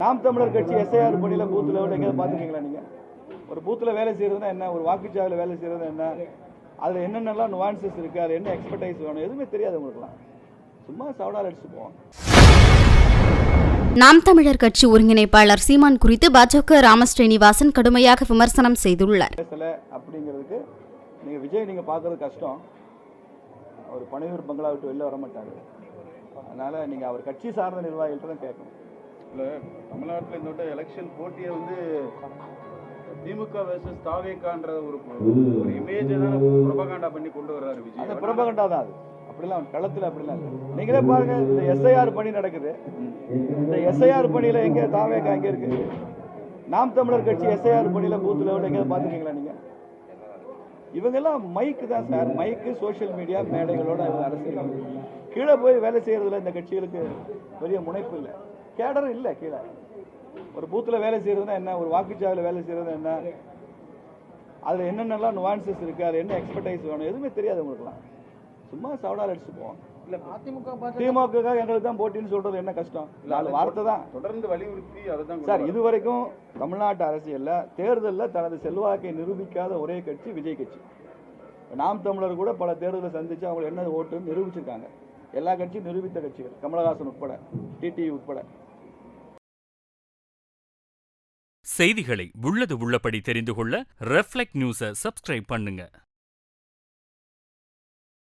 நாம் தமிழர் கட்சி எஸ்ஐஆர் பணியில் பூத் லெவலில் எங்கேயாவது பார்த்துருக்கீங்களா நீங்கள்? ஒரு பூத்தில் வேலை செய்கிறதுனா என்ன, ஒரு வாக்குச்சாவடியில் வேலை செய்கிறது என்ன, அதில் என்னென்னலாம் நுவான்சஸ் இருக்குது, அது என்ன எக்ஸ்பர்டைஸ் வேணும், எதுவுமே தெரியாது உங்களுக்குலாம். சும்மா சவடால் அடிச்சுட்டு போவோம். நாம் தமிழர் கட்சி ஒருங்கிணைப்பாளர் சீமான் குறித்து பாஜக ராமஸ்ரீனிவாசன் கடுமையாக விமர்சனம் செய்துள்ளார். பேசலை அப்படிங்கிறதுக்கு நீங்கள் விஜய் நீங்கள் பார்க்கறது கஷ்டம். அவர் பனையூர் பங்களா விட்டு வெளில வர மாட்டார். அதனால் நீங்கள் அவர் கட்சி சார்ந்த நிர்வாகிகள்கிட்ட தான் கேட்கணும். இல்லை, தமிழ்நாட்டில் இந்த வட்ட எலெக்ஷன் போட்டியை வந்து திமுக வெர்சஸ் தாவேக்கான்ற ஒரு இமேஜை தான் ப்ரொபகண்டா பண்ணி கொண்டு வர்றாரு விஜய். அந்த ப்ரொபகண்டா தான் அது. அப்படிலாம் களத்தில் அப்படிலாம் இல்லை. நீங்களே பாருங்க, இந்த எஸ்ஐஆர் பணி நடக்குது. இந்த எஸ்ஐஆர் பணியில் எங்கே தாவேக்கா எங்கே இருக்கு? நாம் தமிழர் கட்சி எஸ்ஐஆர் பணியில் பூத் லெவலில் எங்கேயாவது பார்த்துருக்கீங்களா நீங்கள்? இவங்கெல்லாம் மைக்கு தான் சார், மைக்கு, சோசியல் மீடியா மேடைகளோட அரசியல். கீழே போய் வேலை செய்யறதுல இந்த கட்சிகளுக்கு பெரிய முனைப்பு இல்லை, கேடரும் இல்லை. கீழே ஒரு பூத்தில் வேலை செய்யறதுனா என்ன, ஒரு வாக்குச்சாவடியில் வேலை செய்யறது என்ன, அதில் என்னென்னலாம் நுவான்சஸ் இருக்குது, அது என்ன எக்ஸ்பர்டைஸ் வேணும், எதுவுமே தெரியாது உங்களுக்குலாம். சும்மா சவடால் அடிச்சுட்டு போவோம். திமுக எங்களுக்கு தான் போட்டின்னு சொல்றது என்ன கஷ்டம்? 4 வார்த்தை தான் தொடர்ந்து வலியுறுத்தி அதுதான் சார். இதுவரைக்கும் தமிழ்நாட்டு அரசியலில் தேர்தலில் தனது செல்வாக்கை நிரூபிக்காத ஒரே கட்சி விஜய் கட்சி. நாம் தமிழர் கூட பல தேர்தலை சந்திச்சு அவங்க என்ன ஓட்டுன்னு நிரூபிச்சிருக்காங்க. எல்லா கட்சியும் நிரூபித்த கட்சிகள், கமலஹாசன் உட்பட, டிடிவி உட்பட. செய்திகளை உள்ளது உள்ளபடி தெரிந்து கொள்ள ரெஃப்ளெக்ட் நியூஸை சப்ஸ்கிரைப் பண்ணுங்க.